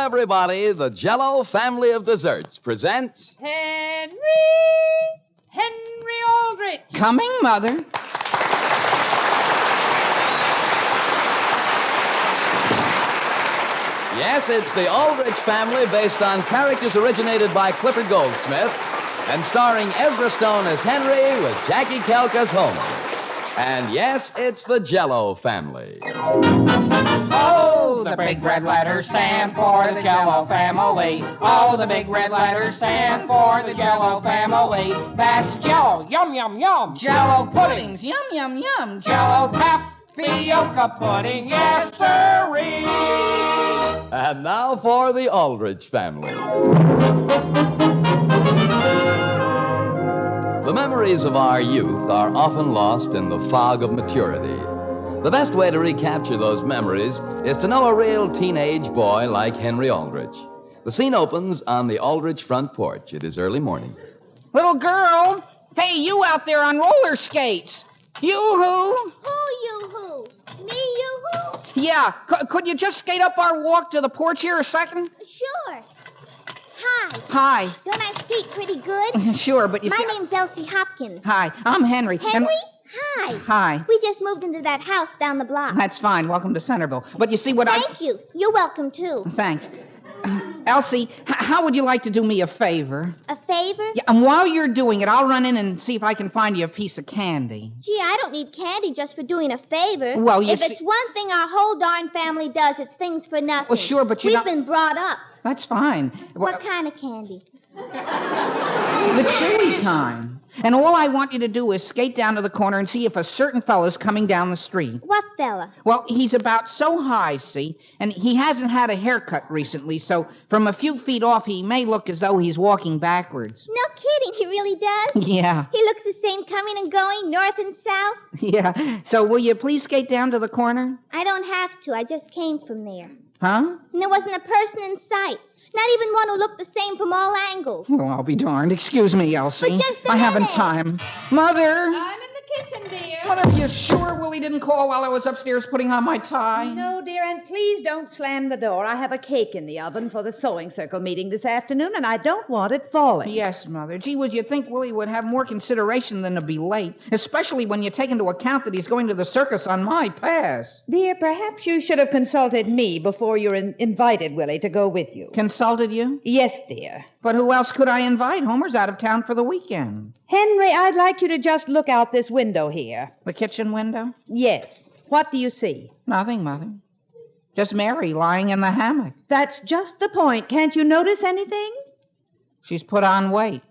everybody, the Jell-O family of desserts presents... Henry Aldrich. Coming, Mother. Yes, it's the Aldrich Family based on characters originated by Clifford Goldsmith and starring Ezra Stone as Henry with Jackie Kelk as Homer. And yes, it's the Jell-O family. Oh, the big red letters stand for the Jell-O family. Oh, the big red letters stand for the Jell-O family. That's Jell-O, yum, yum, yum. Jell-O puddings, yum, yum, yum. Jell-O tapioca pudding, yes, sirree. And now for the Aldrich family. The memories of our youth are often lost in the fog of maturity. The best way to recapture those memories is to know a real teenage boy like Henry Aldrich. The scene opens on the Aldrich front porch. It is early morning. Little girl, hey, you out there on roller skates. Yoo-hoo. Who, you-hoo? Me, you-hoo? Yeah, could you just skate up our walk to the porch here a second? Sure. Hi. Hi. Don't I skate pretty good? Sure, but you My see... name's Elsie Hopkins. Hi, I'm Henry. Henry? Hi. Hi. We just moved into that house down the block. That's fine. Welcome to Centerville. But you see what Thank you. You're welcome, too. Thanks. Elsie, how would you like to do me a favor? A favor? Yeah, and while you're doing it, I'll run in and see if I can find you a piece of candy. Gee, I don't need candy just for doing a favor. Well, you If it's one thing our whole darn family does, it's things for nothing. Well, sure, but We've been brought up. That's fine. What kind of candy? The chewy kind. And all I want you to do is skate down to the corner and see if a certain fella's coming down the street. What fella? Well, he's about so high, see, and he hasn't had a haircut recently, so from a few feet off, he may look as though he's walking backwards. No kidding, he really does? Yeah. He looks the same coming and going, north and south? Yeah. So will you please skate down to the corner? I don't have to. I just came from there. Huh? And there wasn't a person in sight. Not even one who looked the same from all angles. Well, I'll be darned. Excuse me, Elsie. But just a I haven't minute. time. Mother! I'm in the kitchen, dear. Mother, are you sure Willie didn't call while I was upstairs putting on my tie? No, dear, and please don't slam the door. I have a cake in the oven for the sewing circle meeting this afternoon, and I don't want it falling. Yes, Mother. Gee, would you think Willie would have more consideration than to be late, especially when you take into account that he's going to the circus on my pass? Dear, perhaps you should have consulted me before you invited Willie to go with you. Consulted you? Yes, dear. But who else could I invite? Homer's out of town for the weekend. Henry, I'd like you to just look out this window here. The kitchen window? Yes. What do you see? Nothing, Mother. Just Mary lying in the hammock. That's just the point. Can't you notice anything? She's put on weight.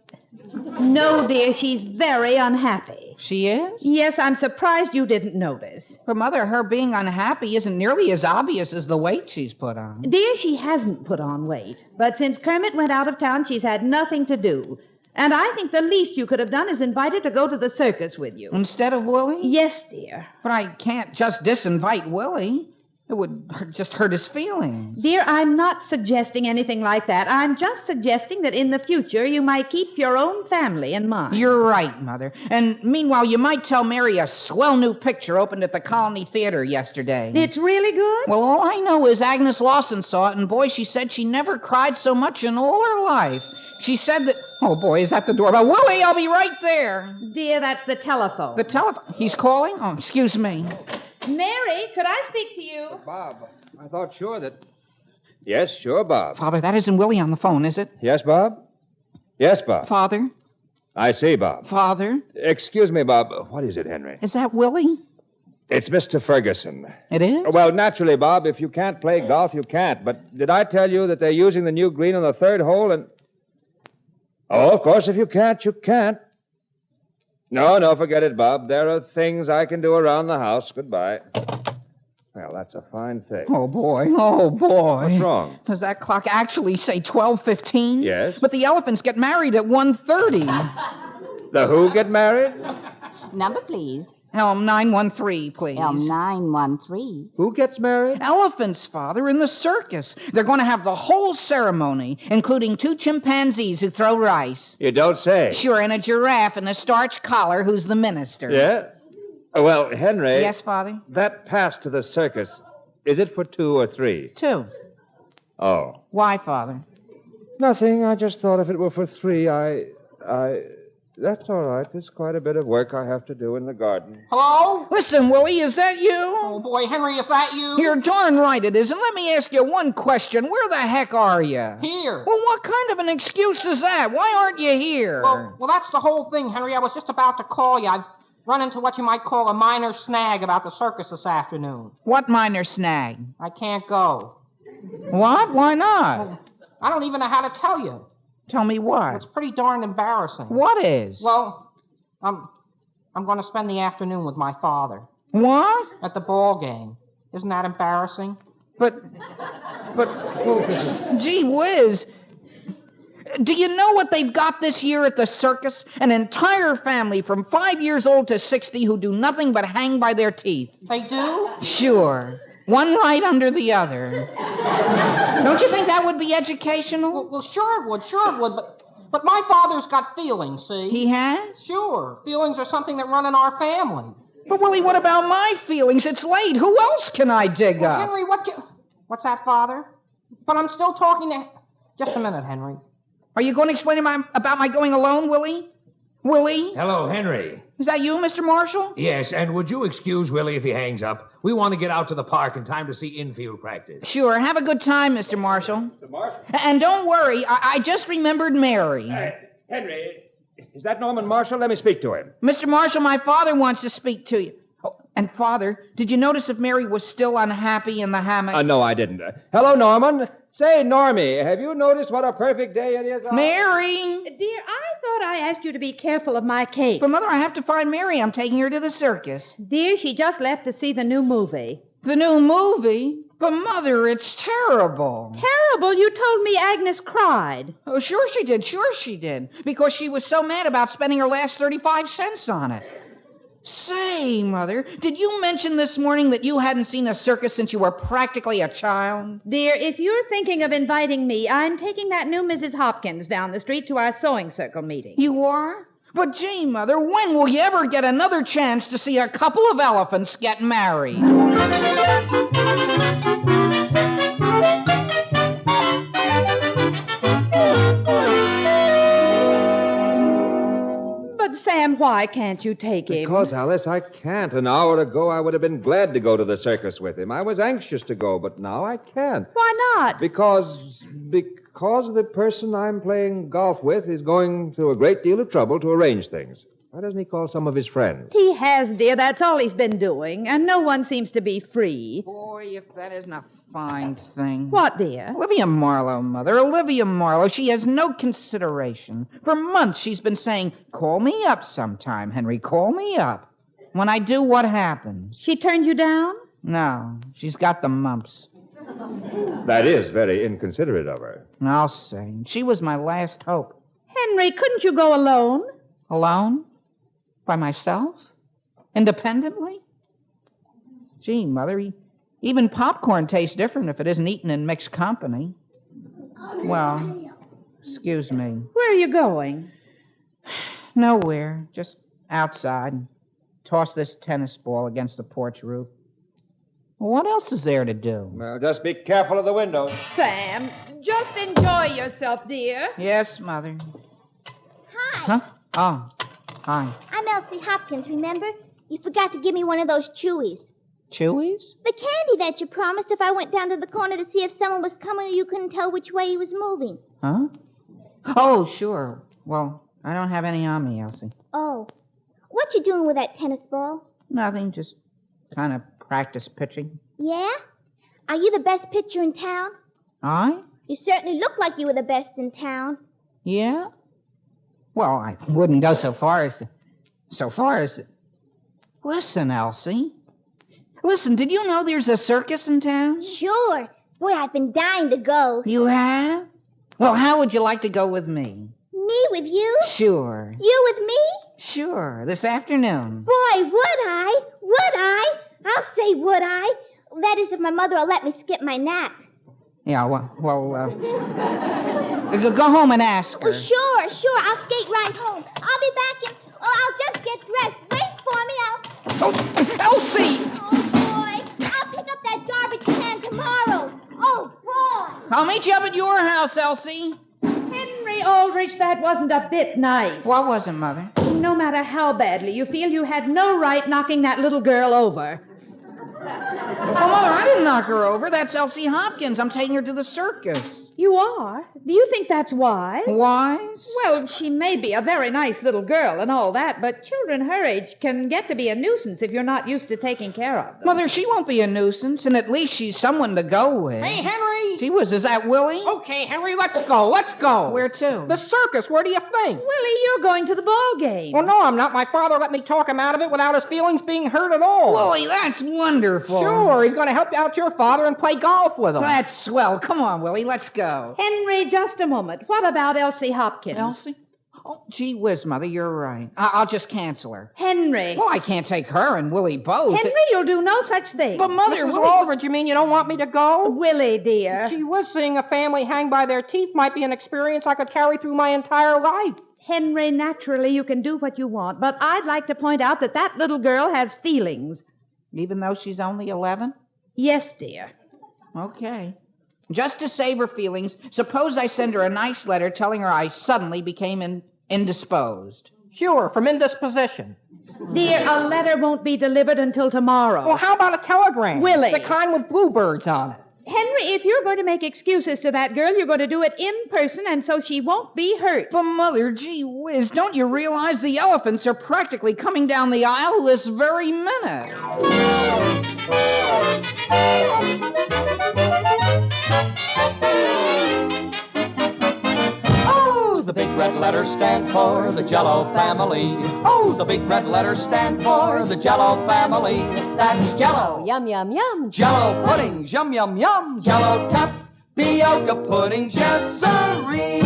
No, dear, she's very unhappy. She is? Yes, I'm surprised you didn't notice. But, Mother, her being unhappy isn't nearly as obvious as the weight she's put on. Dear, she hasn't put on weight. But since Kermit went out of town, she's had nothing to do. And I think the least you could have done is invite her to go to the circus with you. Instead of Willie? Yes, dear. But I can't just disinvite Willie. It would just hurt his feelings. Dear, I'm not suggesting anything like that. I'm just suggesting that in the future you might keep your own family in mind. You're right, Mother. And meanwhile, you might tell Mary a swell new picture opened at the Colony Theater yesterday. It's really good? Well, all I know is Agnes Lawson saw it, and boy, she said she never cried so much in all her life. She said that... Oh, boy, is that the doorbell? Willie, I'll be right there. Dear, that's the telephone. The telephone? He's calling? Oh, excuse me. Mary, could I speak to you? Bob, I thought sure that... Yes, sure, Bob. Father, that isn't Willie on the phone, is it? Yes, Bob? Yes, Bob. Father? I see, Bob. Father? Excuse me, Bob. What is it, Henry? Is that Willie? It's Mr. Ferguson. It is? Well, naturally, Bob, if you can't play golf, you can't. But did I tell you that they're using the new green on the third hole and... Oh, of course, if you can't, you can't. No, forget it, Bob. There are things I can do around the house. Goodbye. Well, that's a fine thing. Oh, boy. Oh, boy. What's wrong? Does that clock actually say 12:15? Yes. But the elephants get married at 1:30. The who get married? Number, please. Elm 913, please. Elm 913. Who gets married? Elephants, Father, in the circus. They're going to have the whole ceremony, including 2 chimpanzees who throw rice. You don't say. Sure, and a giraffe in a starched collar who's the minister. Yes? Well, Henry... Yes, Father? That pass to the circus, is it for 2 or 3? 2. Oh. Why, Father? Nothing. I just thought if it were for 3, That's all right. There's quite a bit of work I have to do in the garden. Hello? Listen, Willie, is that you? Oh, boy, Henry, is that you? You're darn right it is. And let me ask you one question. Where the heck are you? Here. Well, what kind of an excuse is that? Why aren't you here? Well, that's the whole thing, Henry. I was just about to call you. I've run into what you might call a minor snag about the circus this afternoon. What minor snag? I can't go. What? Why not? Well, I don't even know how to tell you. Tell me what? It's pretty darn embarrassing. What is? Well, I'm going to spend the afternoon with my father. What? At the ball game. Isn't that embarrassing? But, well, gee whiz. Do you know what they've got this year at the circus? An entire family from 5 years old to 60 who do nothing but hang by their teeth. They do? Sure. One right under the other. Don't you think that would be educational? Well, sure it would, But my father's got feelings, see? He has? Sure. Feelings are something that run in our family. But, Willie, what about my feelings? It's late. Who else can I dig up? Henry, what's that, Father? But I'm still talking to... Just a minute, Henry. Are you going to explain about my going alone, Willie? Willie? Hello, Henry. Is that you, Mr. Marshall? Yes, and would you excuse Willie if he hangs up? We want to get out to the park in time to see infield practice. Sure. Have a good time, Mr. Marshall. Mr. Marshall? And don't worry, I just remembered Mary. Henry, is that Norman Marshall? Let me speak to him. Mr. Marshall, my father wants to speak to you. Oh, and, Father, did you notice if Mary was still unhappy in the hammock? No, I didn't. Hello, Norman. Say, Normie, have you noticed what a perfect day it is? Mary! Dear, I thought I asked you to be careful of my cake. But, Mother, I have to find Mary. I'm taking her to the circus. Dear, she just left to see the new movie. The new movie? But, Mother, it's terrible. Terrible? You told me Agnes cried. Oh, sure she did. Because she was so mad about spending her last 35 cents on it. Say, Mother, did you mention this morning that you hadn't seen a circus since you were practically a child? Dear, if you're thinking of inviting me, I'm taking that new Mrs. Hopkins down the street to our sewing circle meeting. You are? But, gee, Mother, when will you ever get another chance to see a couple of elephants get married? Sam, why can't you take him? Because, Alice, I can't. An hour ago, I would have been glad to go to the circus with him. I was anxious to go, but now I can't. Why not? Because the person I'm playing golf with is going through a great deal of trouble to arrange things. Why doesn't he call some of his friends? He has, dear. That's all he's been doing. And no one seems to be free. Boy, if that isn't a fine thing. What, dear? Olivia Marlowe, Mother. Olivia Marlowe. She has no consideration. For months she's been saying, call me up sometime, Henry. Call me up. When I do, what happens? She turned you down? No. She's got the mumps. That is very inconsiderate of her. I'll say. She was my last hope. Henry, couldn't you go alone? Alone? By myself? Independently? Gee, Mother, even popcorn tastes different if it isn't eaten in mixed company. Well, excuse me. Where are you going? Nowhere. Just outside. Toss this tennis ball against the porch roof. Well, what else is there to do? Well, just be careful of the windows. Sam, just enjoy yourself, dear. Yes, Mother. Hi. Huh? Oh, hi. I'm Elsie Hopkins, remember? You forgot to give me one of those chewies. Chewies? The candy that you promised if I went down to the corner to see if someone was coming or you couldn't tell which way he was moving. Huh? Oh, sure. Well, I don't have any on me, Elsie. Oh. What you doing with that tennis ball? Nothing, just kind of practice pitching. Yeah? Are you the best pitcher in town? I? You certainly look like you were the best in town. Yeah? Well, I wouldn't go so far as... Listen, Elsie. Listen, did you know there's a circus in town? Sure. Boy, I've been dying to go. You have? Well, how would you like to go with me? Me with you? Sure. You with me? Sure, this afternoon. Boy, would I? Would I? I'll say would I. That is if my mother will let me skip my nap. Yeah, well, go home and ask her. Oh, sure. I'll skate right home. I'll be back in... Oh, I'll just get dressed. Wait for me. Oh, Elsie! Oh, boy. I'll pick up that garbage can tomorrow. Oh, boy. I'll meet you up at your house, Elsie. Henry Aldrich, that wasn't a bit nice. What wasn't, Mother? No matter how badly you feel, you had no right knocking that little girl over. Well, Mother, I didn't knock her over. That's Elsie Hopkins. I'm taking her to the circus. You are? Do you think that's wise? Wise? Well, she may be a very nice little girl and all that, but children her age can get to be a nuisance if you're not used to taking care of them. Mother, she won't be a nuisance, and at least she's someone to go with. Hey, Henry! Gee whiz, is that Willie? Okay, Henry, let's go. Let's go. Where to? The circus. Where do you think? Willie, you're going to the ball game. Well, no, I'm not. My father let me talk him out of it without his feelings being hurt at all. Willie, that's wonderful. Sure, he's going to help out your father and play golf with him. That's swell. Come on, Willie, let's go. Henry, just a moment. What about Elsie Hopkins? Elsie? Oh, gee whiz, Mother, you're right. I'll just cancel her. Henry. Well, I can't take her and Willie both. Henry, you'll do no such thing. But, Mother, Mrs. Willie... Aldrich, you mean you don't want me to go? Willie, dear. Gee whiz, seeing a family hang by their teeth might be an experience I could carry through my entire life. Henry, naturally you can do what you want, but I'd like to point out that that little girl has feelings. Even though she's only 11? Yes, dear. Okay. Just to save her feelings, suppose I send her a nice letter telling her I suddenly became indisposed. Sure, from indisposition. Dear, a letter won't be delivered until tomorrow. Well, how about a telegram? Willie. The kind with bluebirds on it. Henry, if you're going to make excuses to that girl, you're going to do it in person, and so she won't be hurt. But, Mother, gee whiz, don't you realize the elephants are practically coming down the aisle this very minute? Oh, the big red letters stand for the Jell-O family. Oh, the big red letters stand for the Jell-O family. That's Jell-O. Yum, yum, yum. Jell-O puddings, yum, yum, yum. Jell-O tapioca puddings, yes, sirree.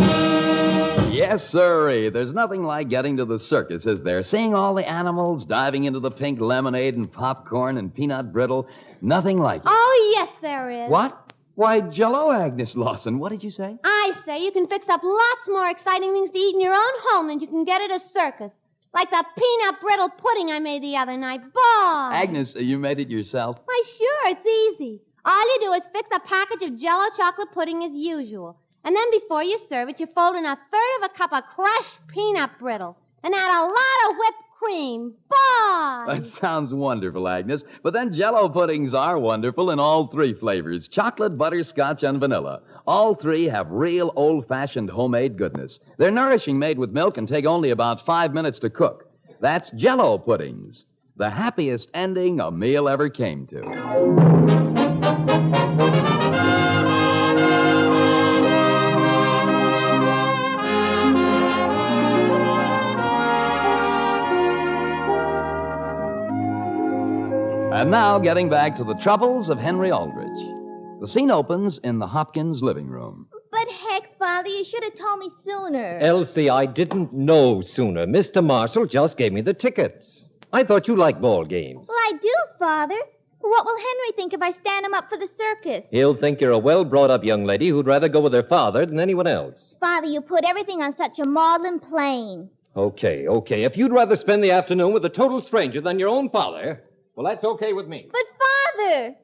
Yes, sirree. There's nothing like getting to the circus, is there? Seeing all the animals, diving into the pink lemonade and popcorn and peanut brittle. Nothing like it. Oh, yes, there is. What? Why, Jell-O, Agnes Lawson. What did you say? I say you can fix up lots more exciting things to eat in your own home than you can get at a circus. Like the peanut brittle pudding I made the other night. Boy! Agnes, you made it yourself? Why, sure, it's easy. All you do is fix a package of Jell-O chocolate pudding as usual. And then before you serve it, you fold in a third of a cup of crushed peanut brittle. And add a lot of whipped cream. Boy! That sounds wonderful, Agnes. But then Jell-O puddings are wonderful in all three flavors, chocolate, butterscotch, and vanilla. All three have real old-fashioned homemade goodness. They're nourishing, made with milk, and take only about 5 minutes to cook. That's Jell-O puddings, the happiest ending a meal ever came to. And now, getting back to the troubles of Henry Aldrich. The scene opens in the Hopkins living room. But heck, Father, you should have told me sooner. Elsie, I didn't know sooner. Mr. Marshall just gave me the tickets. I thought you liked ball games. Well, I do, Father. What will Henry think if I stand him up for the circus? He'll think you're a well-brought-up young lady who'd rather go with her father than anyone else. Father, you put everything on such a maudlin plane. Okay. If you'd rather spend the afternoon with a total stranger than your own father, well, that's okay with me. But, Father!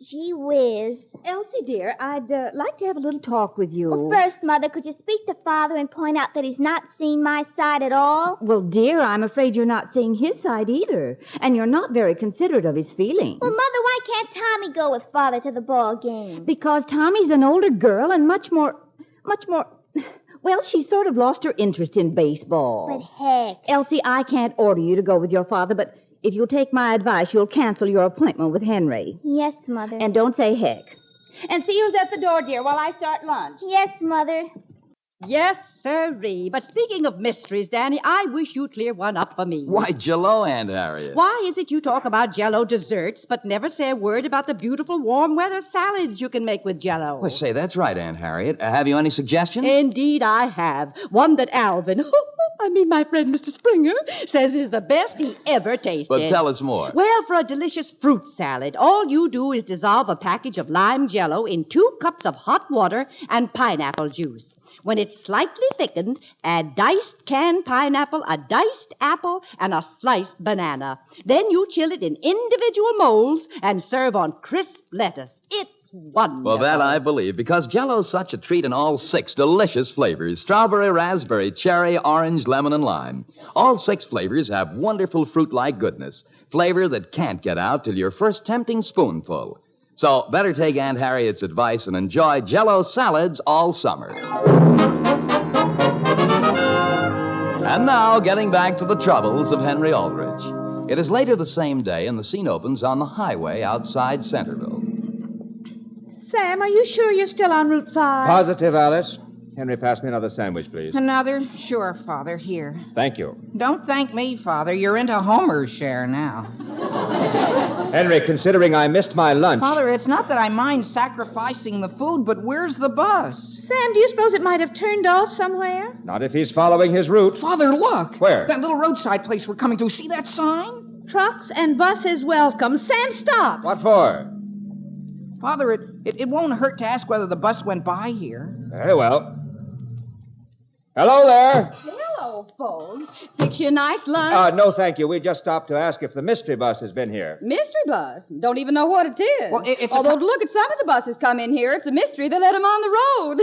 Gee whiz. Elsie, dear, I'd like to have a little talk with you. Well, first, Mother, could you speak to Father and point out that he's not seen my side at all? Well, dear, I'm afraid you're not seeing his side either. And you're not very considerate of his feelings. Well, Mother, why can't Tommy go with Father to the ball game? Because Tommy's an older girl and much more... Well, she's sort of lost her interest in baseball. But heck. Elsie, I can't order you to go with your father, but if you'll take my advice, you'll cancel your appointment with Henry. Yes, Mother. And don't say heck. And see who's at the door, dear, while I start lunch. Yes, Mother. Yes, sirree. But speaking of mysteries, Danny, I wish you'd clear one up for me. Why, Jell-O, Aunt Harriet. Why is it you talk about Jell-O desserts, but never say a word about the beautiful warm weather salads you can make with Jell-O? Well, say, that's right, Aunt Harriet. Have you any suggestions? Indeed, I have. One that Alvin, my friend Mr. Springer, says is the best he ever tasted. But tell us more. Well, for a delicious fruit salad, all you do is dissolve a package of lime Jell-O in 2 cups of hot water and pineapple juice. When it's slightly thickened, add diced canned pineapple, a diced apple, and a sliced banana. Then you chill it in individual molds and serve on crisp lettuce. It's wonderful. Well, that I believe, because Jell-O's such a treat in all 6 delicious flavors: strawberry, raspberry, cherry, orange, lemon, and lime. All 6 flavors have wonderful fruit-like goodness, flavor that can't get out till your first tempting spoonful. So better take Aunt Harriet's advice and enjoy Jell-O salads all summer. And now, getting back to the troubles of Henry Aldrich. It is later the same day, and the scene opens on the highway outside Centerville. Sam, are you sure you're still on Route 5? Positive, Alice. Henry, pass me another sandwich, please. Another? Sure, Father. Here. Thank you. Don't thank me, Father. You're into Homer's share now. Henry, considering I missed my lunch... Father, it's not that I mind sacrificing the food, but where's the bus? Sam, do you suppose it might have turned off somewhere? Not if he's following his route. Father, look. Where? That little roadside place we're coming to. See that sign? Trucks and buses welcome. Sam, stop. What for? Father, it won't hurt to ask whether the bus went by here. Very well. Hello there. Hello, folks. Fix you a nice lunch. No, thank you. We just stopped to ask if the mystery bus has been here. Mystery bus? Don't even know what it is. Well, it's Although, to look at some of the buses come in here, it's a mystery they let them on the road.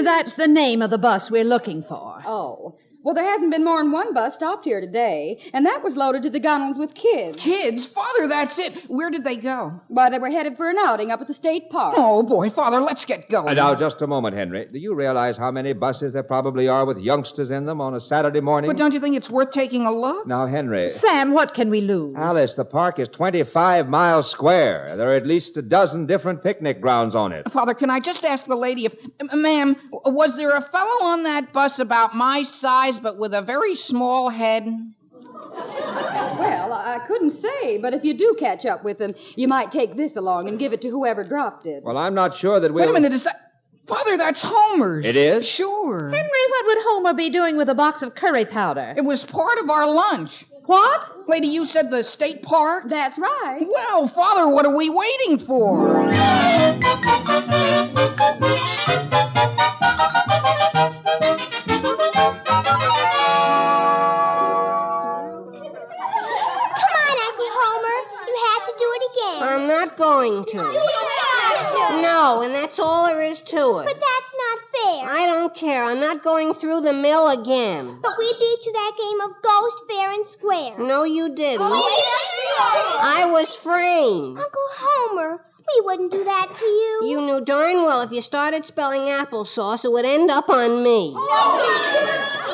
That's the name of the bus we're looking for. Oh. Well, there hasn't been more than one bus stopped here today, and that was loaded to the gunnels with kids. Kids? Father, that's it. Where did they go? Why, they were headed for an outing up at the state park. Oh, boy, Father, let's get going. Now, just a moment, Henry. Do you realize how many buses there probably are with youngsters in them on a Saturday morning? But don't you think it's worth taking a look? Now, Henry... Sam, what can we lose? Alice, the park is 25 miles square. There are at least a dozen different picnic grounds on it. Father, can I just ask the lady if... Ma'am, was there a fellow on that bus about my size but with a very small head? Well, I couldn't say, but if you do catch up with them, you might take this along and give it to whoever dropped it. Well, I'm not sure that we'll... Wait a minute, is that... Father, that's Homer's. It is? Sure. Henry, what would Homer be doing with a box of curry powder? It was part of our lunch. What? Lady, you said the state park? That's right. Well, Father, what are we waiting for? I'm not going to. No, and that's all there is to it. But that's not fair. I don't care. I'm not going through the mill again. But we beat you that game of Ghost, Fair, and Square. No, you didn't. I was framed. Uncle Homer, we wouldn't do that to you. You knew darn well if you started spelling applesauce, it would end up on me.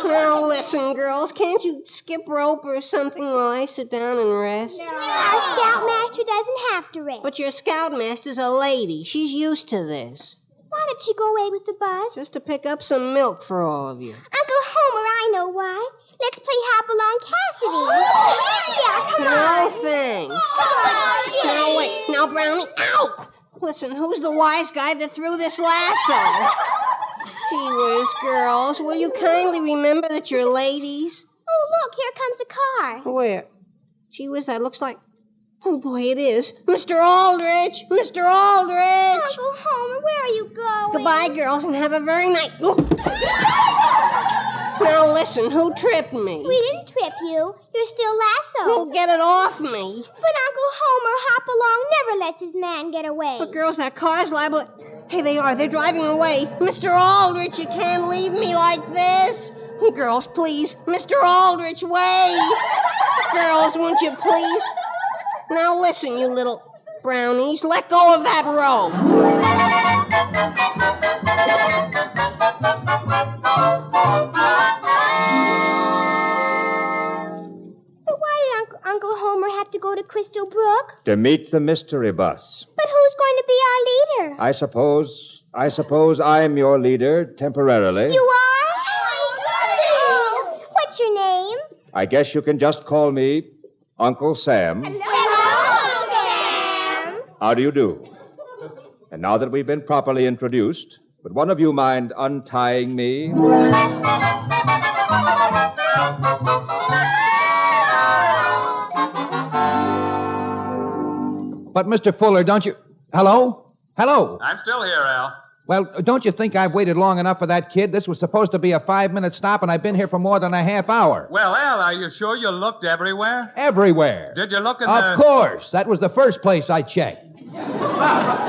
Now, listen, girls, can't you skip rope or something while I sit down and rest? No. Our scoutmaster doesn't have to rest. But your scoutmaster's a lady. She's used to this. Why did she go away with the bus? Just to pick up some milk for all of you. Uncle Homer, I know why. Let's play Hop Along Cassidy. Yeah, come on. No, thanks. Now, wait. Now, Brownie. Ow! Listen, who's the wise guy that threw this lasso? Gee whiz, girls, will you kindly remember that you're ladies? Oh, look, here comes the car. Where? Gee whiz, that looks like... Oh, boy, it is. Mr. Aldrich! Mr. Aldrich! Uncle Homer, where are you going? Goodbye, girls, and have a very nice... Now, listen, who tripped me? We didn't trip you. You're still lassoed. Well, get it off me. But Uncle Homer Hop Along never lets his man get away. But, girls, that car's liable... Hey, they are. They're driving away. Mr. Aldrich, you can't leave me like this. Girls, please. Mr. Aldrich, wait. Girls, won't you please? Now, listen, you little brownies. Let go of that rope. But why did Uncle Homer have to go to Crystal Brook? To meet the mystery bus. But who's going to be our leader? I suppose I'm your leader temporarily. You are? What's your name? I guess you can just call me Uncle Sam. Hello, Sam. How do you do? And now that we've been properly introduced, would one of you mind untying me? But, Mr. Fuller, don't you... Hello? Hello? I'm still here, Al. Well, don't you think I've waited long enough for that kid? This was supposed to be a 5-minute stop, and I've been here for more than a half hour. Well, Al, are you sure you looked everywhere? Everywhere. Did you look in Of course. That was the first place I checked.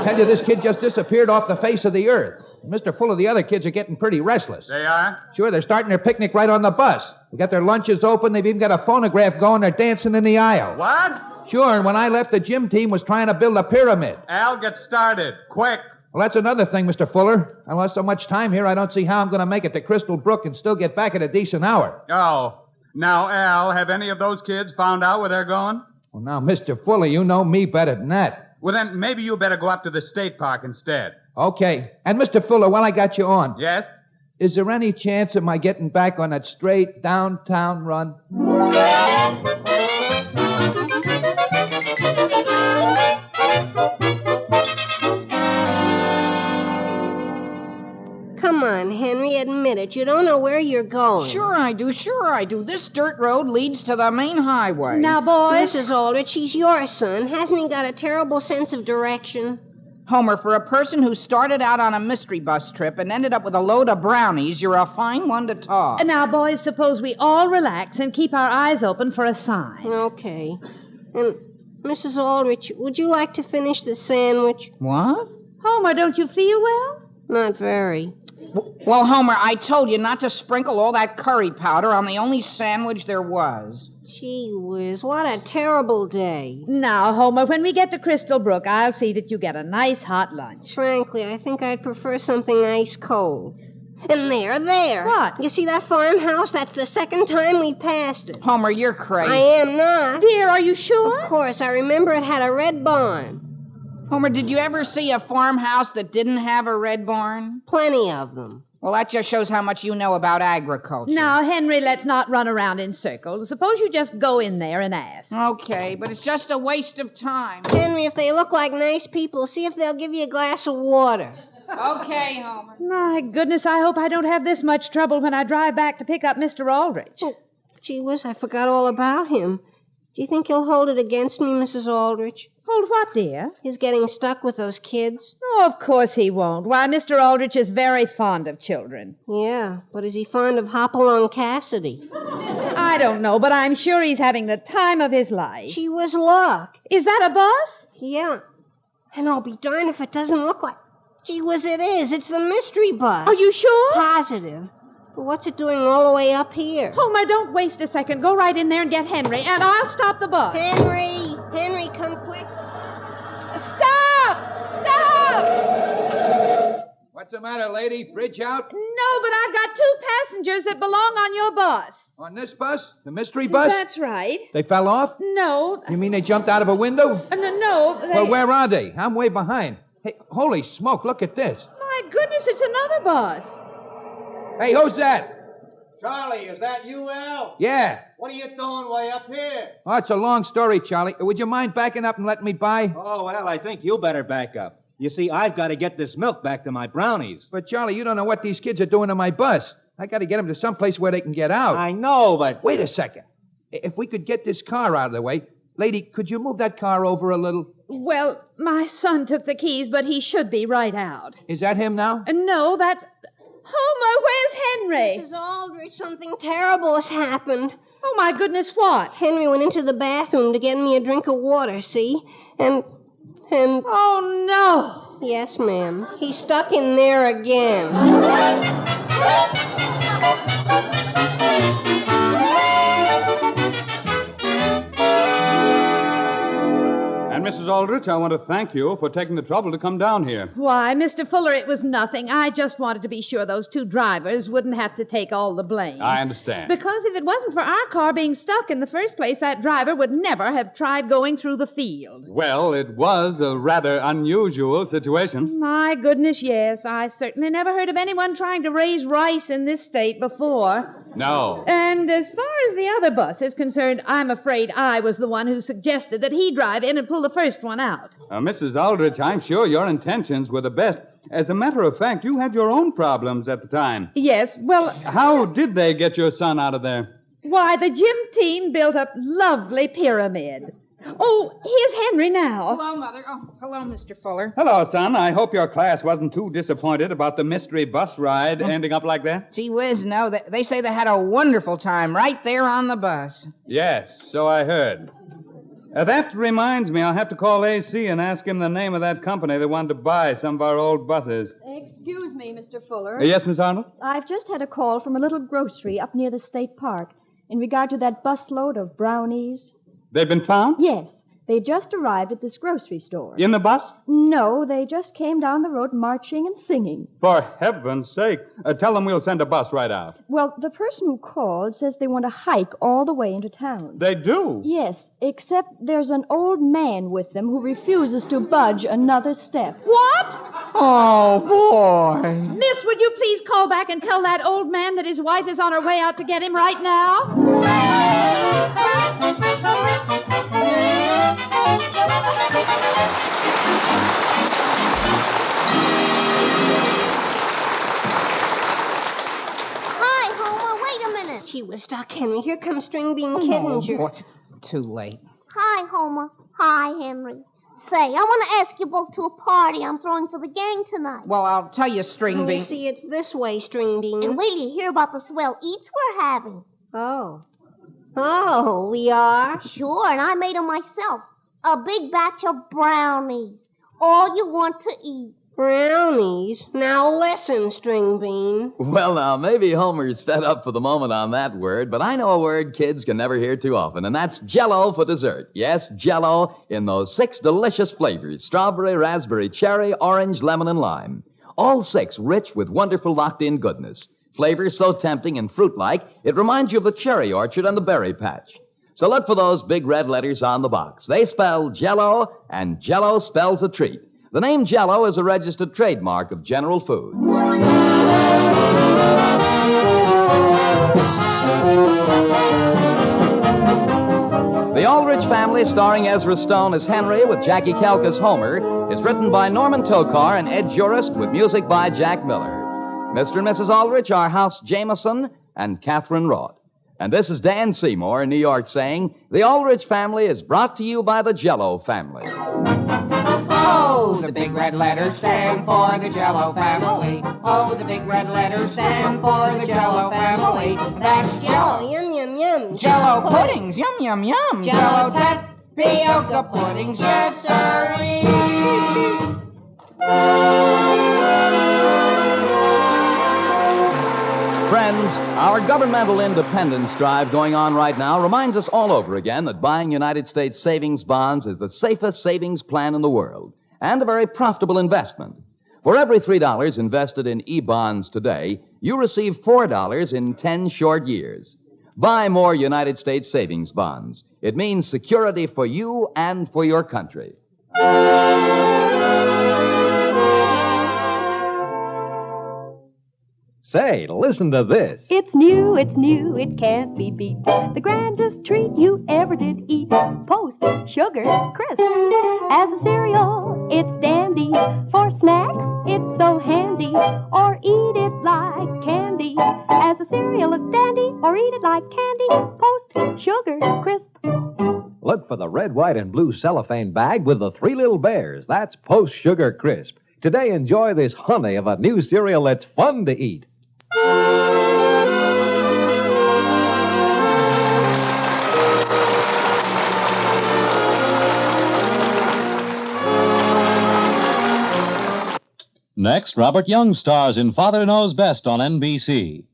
Tell you, this kid just disappeared off the face of the earth. Mr. Fuller, the other kids are getting pretty restless. They are? Sure, they're starting their picnic right on the bus. They got their lunches open. They've even got a phonograph going. They're dancing in the aisle. What? Sure, and when I left, the gym team was trying to build a pyramid. Al, get started. Quick. Well, that's another thing, Mr. Fuller. I lost so much time here, I don't see how I'm going to make it to Crystal Brook and still get back at a decent hour. Oh. Now, Al, have any of those kids found out where they're going? Well, now, Mr. Fuller, you know me better than that. Well, then maybe you better go up to the state park instead. Okay. And, Mr. Fuller, while I got you on. Yes? Is there any chance of my getting back on that straight downtown run? Come on, Henry, admit it. You don't know where you're going. Sure I do. This dirt road leads to the main highway. Now, boys. Mrs. Aldrich, he's your son. Hasn't he got a terrible sense of direction? Homer, for a person who started out on a mystery bus trip and ended up with a load of brownies, you're a fine one to talk. Now, boys, suppose we all relax and keep our eyes open for a sign. Okay. And, Mrs. Aldrich, would you like to finish the sandwich? What? Homer, don't you feel well? Not very. Well, Homer, I told you not to sprinkle all that curry powder on the only sandwich there was. Gee whiz, what a terrible day. Now, Homer, when we get to Crystal Brook, I'll see that you get a nice hot lunch. Frankly, I think I'd prefer something ice cold. And there. What? You see that farmhouse? That's the second time we passed it. Homer, you're crazy. I am not. Dear, are you sure? Of course, I remember it had a red barn. Homer, did you ever see a farmhouse that didn't have a red barn? Plenty of them. Well, that just shows how much you know about agriculture. Now, Henry, let's not run around in circles. Suppose you just go in there and ask. Okay, but it's just a waste of time. Henry, if they look like nice people, see if they'll give you a glass of water. Okay, Homer. My goodness, I hope I don't have this much trouble when I drive back to pick up Mr. Aldrich. Oh, gee whiz, I forgot all about him. Do you think he'll hold it against me, Mrs. Aldrich? Hold what, dear? He's getting stuck with those kids. Oh, of course he won't. Why, Mr. Aldrich is very fond of children. Yeah, but is he fond of Hopalong Cassidy? I don't know, but I'm sure he's having the time of his life. Gee whiz, look. Is that a bus? Yeah. And I'll be darned if it doesn't look like... Gee whiz, it is. It's the mystery bus. Are you sure? Positive. But what's it doing all the way up here? Homer, don't waste a second. Go right in there and get Henry, and I'll stop the bus. Henry, come quick. Stop! What's the matter, lady? Bridge out? No, but I've got two passengers that belong on your bus. On this bus? The mystery bus? That's right. They fell off? No. You mean they jumped out of a window? No, they... Well, where are they? I'm way behind. Hey, holy smoke, look at this. My goodness, it's another bus. Hey, who's that? Charlie, is that you, Al? Yeah. What are you doing way up here? Oh, it's a long story, Charlie. Would you mind backing up and letting me by? Oh, well, I think you better back up. You see, I've got to get this milk back to my brownies. But, Charlie, you don't know what these kids are doing to my bus. I got to get them to someplace where they can get out. I know, but... Wait a second. If we could get this car out of the way... Lady, could you move that car over a little? Well, my son took the keys, but he should be right out. Is that him now? No, that's... Homer, where's Henry? Mrs. Aldrich, something terrible has happened. Oh, my goodness, what? Henry went into the bathroom to get me a drink of water, see? And... Oh, no. Yes, ma'am. He's stuck in there again. And, Mrs. Aldrich, I want to thank you for taking the trouble to come down here. Why, Mr. Fuller, it was nothing. I just wanted to be sure those two drivers wouldn't have to take all the blame. I understand. Because if it wasn't for our car being stuck in the first place, that driver would never have tried going through the field. Well, it was a rather unusual situation. My goodness, yes. I certainly never heard of anyone trying to raise rice in this state before. No. And as far as the other bus is concerned, I'm afraid I was the one who suggested that he drive in and pull the first one out. Mrs. Aldrich, I'm sure your intentions were the best. As a matter of fact, you had your own problems at the time. Yes, well... How did they get your son out of there? Why, the gym team built a lovely pyramid. Oh, here's Henry now. Hello, Mother. Oh, hello, Mr. Fuller. Hello, son. I hope your class wasn't too disappointed about the mystery bus ride ending up like that. Gee whiz, no. They say they had a wonderful time right there on the bus. Yes, so I heard. That reminds me, I'll have to call AC and ask him the name of that company that wanted to buy some of our old buses. Excuse me, Mr. Fuller. Yes, Miss Arnold? I've just had a call from a little grocery up near the state park in regard to that busload of brownies. They've been found? Yes. They just arrived at this grocery store. In the bus? No, they just came down the road marching and singing. For heaven's sake. Tell them we'll send a bus right out. Well, the person who called says they want to hike all the way into town. They do? Yes, except there's an old man with them who refuses to budge another step. What? Oh, boy. Miss, would you please call back and tell that old man that his wife is on her way out to get him right now? Hi, Homer. Wait a minute. She was stuck, Henry. Here comes String Bean Kiddinger. boy. Too late. Hi, Homer. Hi, Henry. Say, I want to ask you both to a party I'm throwing for the gang tonight. Well, I'll tell you, String You Bean. see, it's this way, String Bean. And wait till you hear about the swell eats we're having. Oh. Oh, we are? Sure, and I made them myself. A big batch of brownies. All you want to eat. Brownies? Now listen, String Bean. Well, now, maybe Homer's fed up for the moment on that word, but I know a word kids can never hear too often, and that's Jell-O for dessert. Yes, Jell-O in those 6 delicious flavors: strawberry, raspberry, cherry, orange, lemon, and lime. All 6 rich with wonderful locked-in goodness. Flavors so tempting and fruit-like, it reminds you of the cherry orchard and the berry patch. So look for those big red letters on the box. They spell Jell-O, and Jell-O spells a treat. The name Jell-O is a registered trademark of General Foods. The Aldrich Family, starring Ezra Stone as Henry with Jackie Kelk as Homer, is written by Norman Tokar and Ed Jurist with music by Jack Miller. Mr. and Mrs. Aldrich are House Jameson and Catherine Roth. And this is Dan Seymour in New York saying, The Aldrich Family is brought to you by the Jell-O family. Oh, the big red letters stand for the Jell-O family. Oh, the big red letters stand for the Jell-O family. That's Jell-O. Yum, yum, yum. Jell-O puddings, yum, yum, yum. Jell-O tapioca puddings, yes, sirree. Friends, our governmental independence drive going on right now reminds us all over again that buying United States savings bonds is the safest savings plan in the world and a very profitable investment. For every $3 invested in E-bonds today, you receive $4 in 10 short years. Buy more United States savings bonds. It means security for you and for your country. Say, listen to this. It's new, it can't be beat. The grandest treat you ever did eat. Post Sugar Crisp. As a cereal, it's dandy. For snacks, it's so handy. Or eat it like candy. As a cereal, it's dandy. Or eat it like candy. Post Sugar Crisp. Look for the red, white, and blue cellophane bag with the 3 little bears. That's Post Sugar Crisp. Today, enjoy this honey of a new cereal that's fun to eat. Next, Robert Young stars in Father Knows Best on NBC.